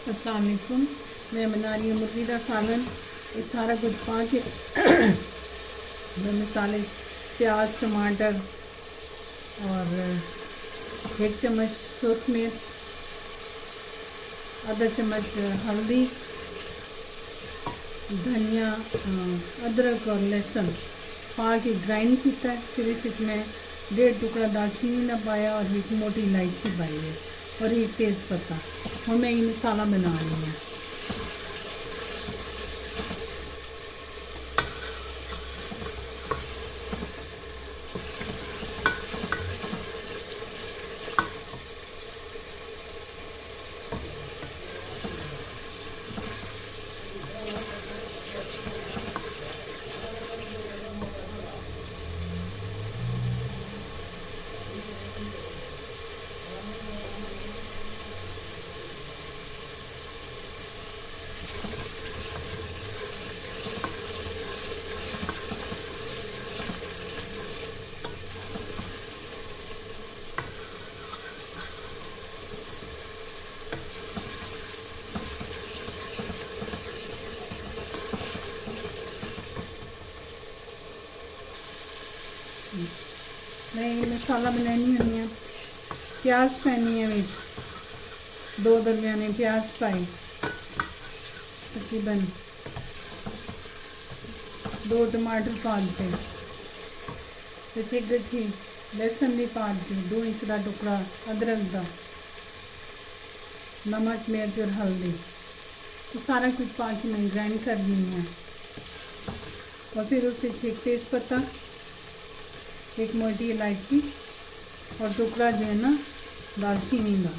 अस्सलाम वालेकुम। मैं बना रही हूँ मुर्गी का सालन। ये सारा कुछ पा के मसाले प्याज टमाटर और 1 चम्मच सूख मिर्च, आधा चम्मच हल्दी, धनिया, अदरक और लहसुन पा के ग्राइंड किया है। फिर इसमें 1.5 टुकड़ा दालचीनी का पाया और 1 मोटी इलायची पाई है और 1 तेज़ पत्ता। और मैं ये मसाला बना रही हूँ। मैं ये मसाला बनानी हुई है। प्याज पैनी है विच 2 दरमियाने प्याज पाई, तकरीबन 2 टमाटर पा दिते, एक गड्ठी लहसुन भी पा दी, 2 इंच का टुकड़ा अदरक का, नमक मिर्च और हल्दी। तो सारा कुछ पा के मैं ग्राइंड कर दी है। और फिर उसे 1 तेज़ पत्ता, 1 मोटी इलायची और टुकड़ा जो है ना दालचीनी का,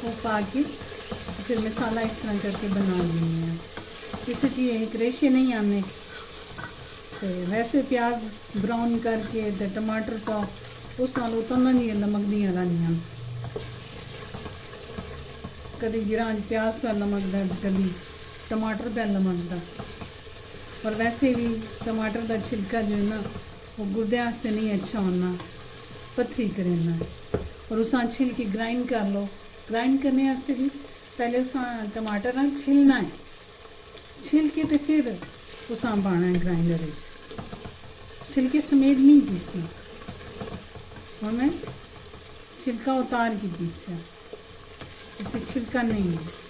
वो पा के फिर मसाला इस तरह करके बना लेनी है। इसे चाहिए एक रेशे नहीं आने। तो वैसे प्याज ब्राउन करके तो टमाटर पाओ, उस नाल उतना नहीं नमक दिया रानियाँ। कभी गिरा प्याज पर लमकदा, कभी टमाटर पर लमकदा। और वैसे भी टमाटर का छिलका जो है ना वो गुर्दे वास्ते नहीं अच्छा होना, पथरी करेना। और उस छिल के ग्राइंड कर लो। ग्राइंड करने वास्ते भी पहले उस टमाटर ना छिलना है, छिल के तो फिर उस पाना है ग्राइंडर। छिलके समेत नहीं पीसना। और मैं छिलका उतार के पीसा, इसे छिलका नहीं है।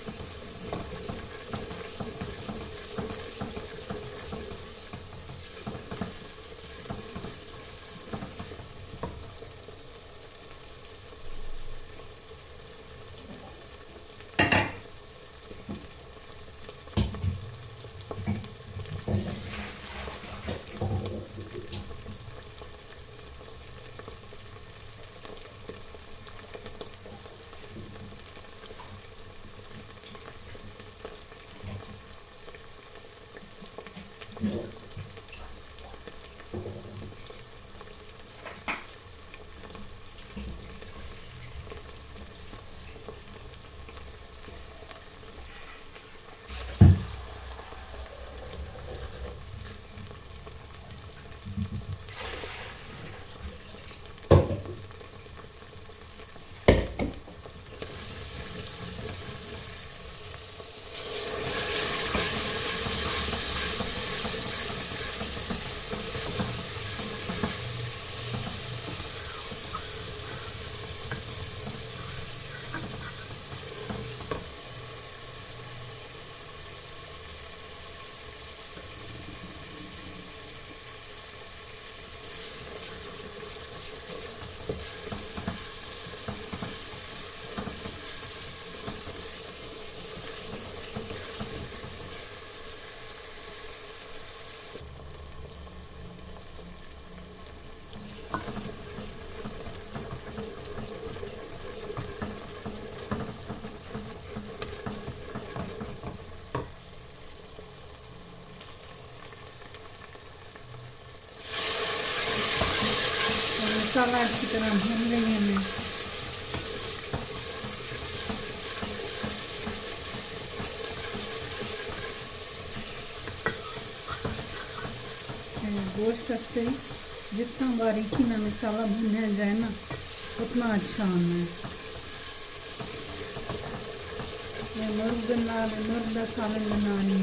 मसाला अच्छी तरह भून रही है मैं। गोश्त वास्ते जितना बारीकी में मसाला भुना जाए ना उतना अच्छा होना है। मुर्ग दा सालन बनानी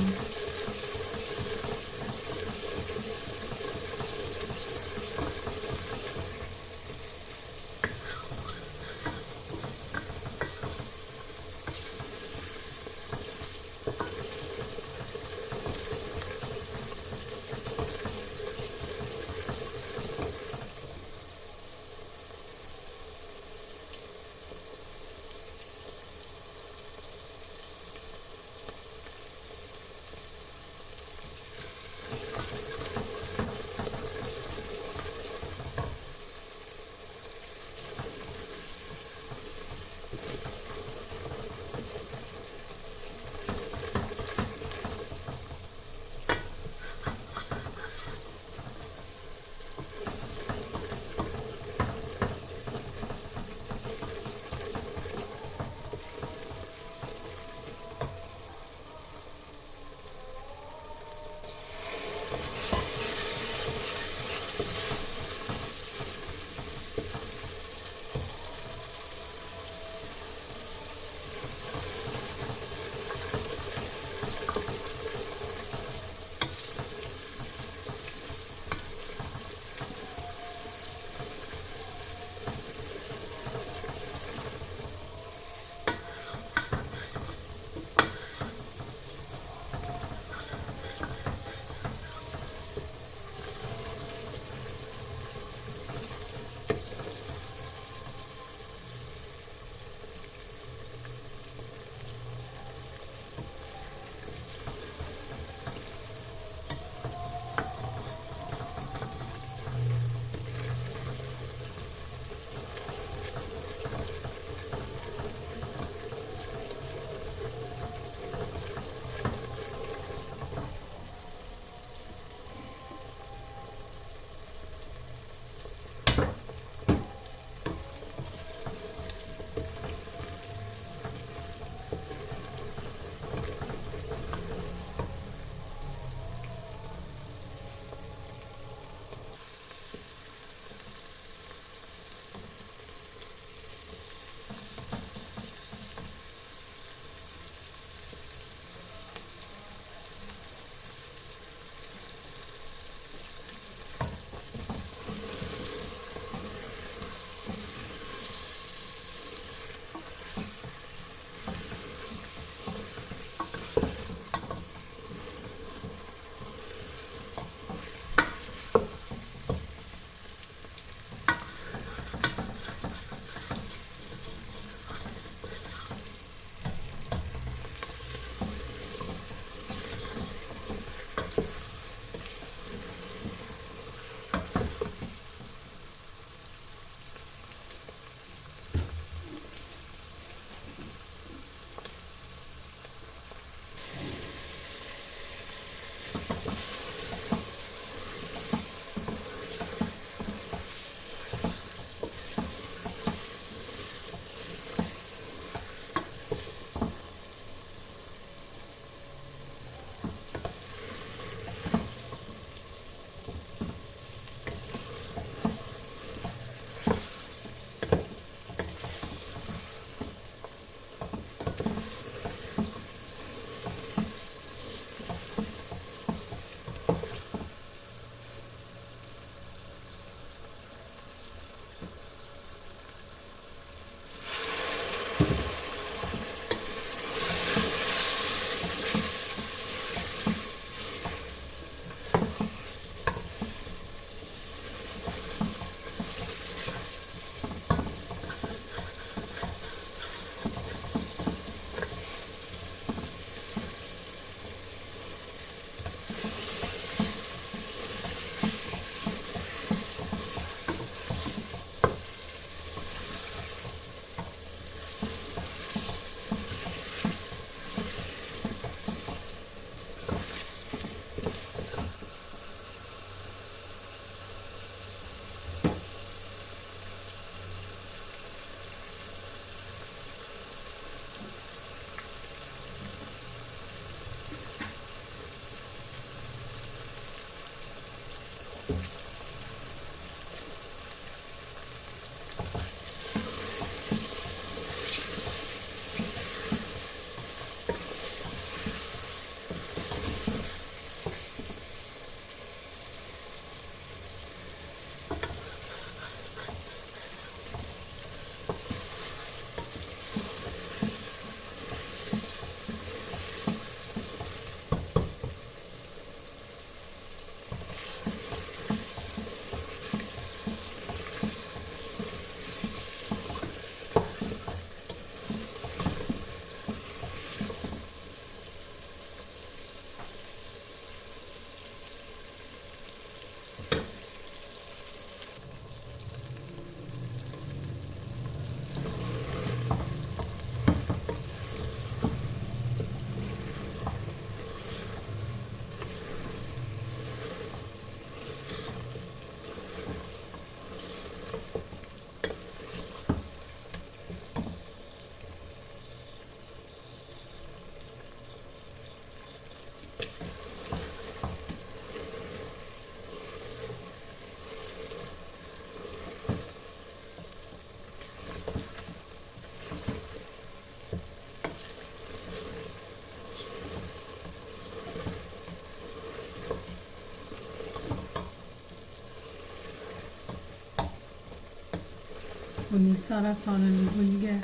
हुनी सारा सालन भुज गया,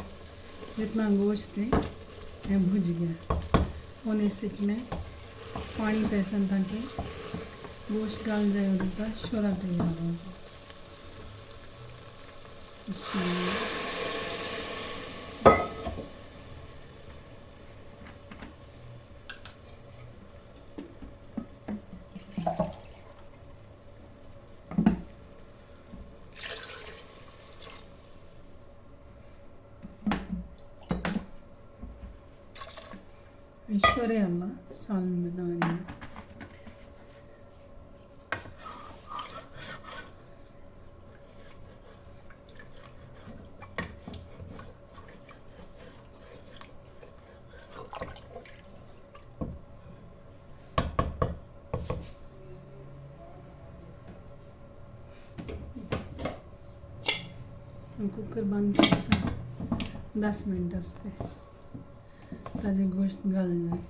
जितना गोश्त है ये भुज गया। और इस में पानी पैसन ताकि गोश्त गल जाए और उसका शोरा तैयार हो जाए। ईश्वरे अल्लाह सालन बना रही है। कुकर बंद कर 10 मिनट वास्ते ताजे गोश्त गल जाए।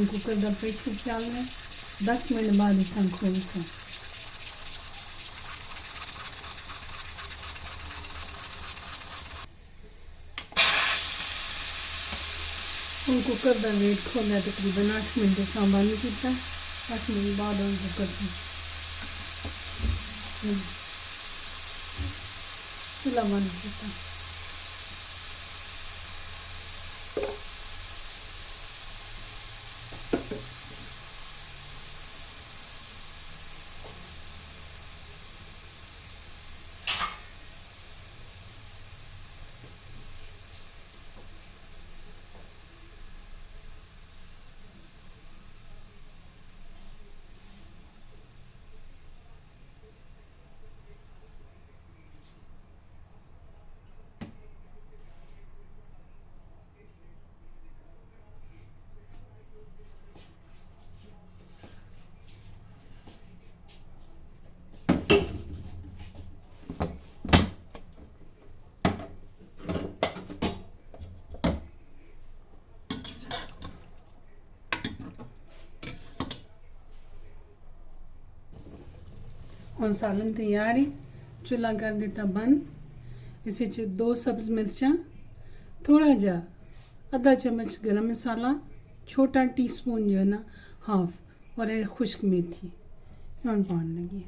कुकर का प्रेशर चल रहा है, 10 मिनट बाद इस खोल सा। हम कुकर का वेट खोलिया तकरीबन 8 मिनट से बंद किया। 8 मिनट बाद हम कुकर चूल्हा बंद किया। और सालन तैयार है। चूल्हा कर दिता बंद। इस 2 सब्ज़ मिर्चा, थोड़ा जा आधा चम्मच गरम मसाला, छोटा टीस्पून जो है ना हाफ, और एक खुश्क मेथी हम पान लगी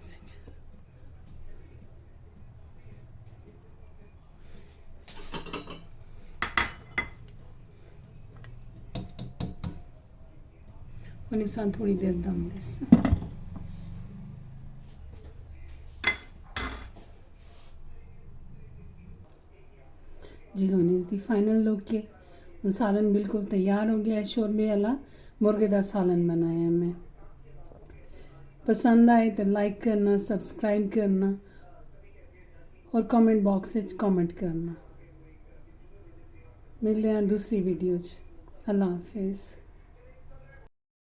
इस थोड़ी देर दम दिस। जी हाँ, इसकी फाइनल लुक के सालन बिल्कुल तैयार हो गया है। शोरबे वाला मुर्गे का सालन बनाया मैं। पसंद आए तो लाइक करना, सब्सक्राइब करना और कमेंट बॉक्स में कमेंट करना। मिलते हैं दूसरी वीडियो। अल्लाह हाफिज़।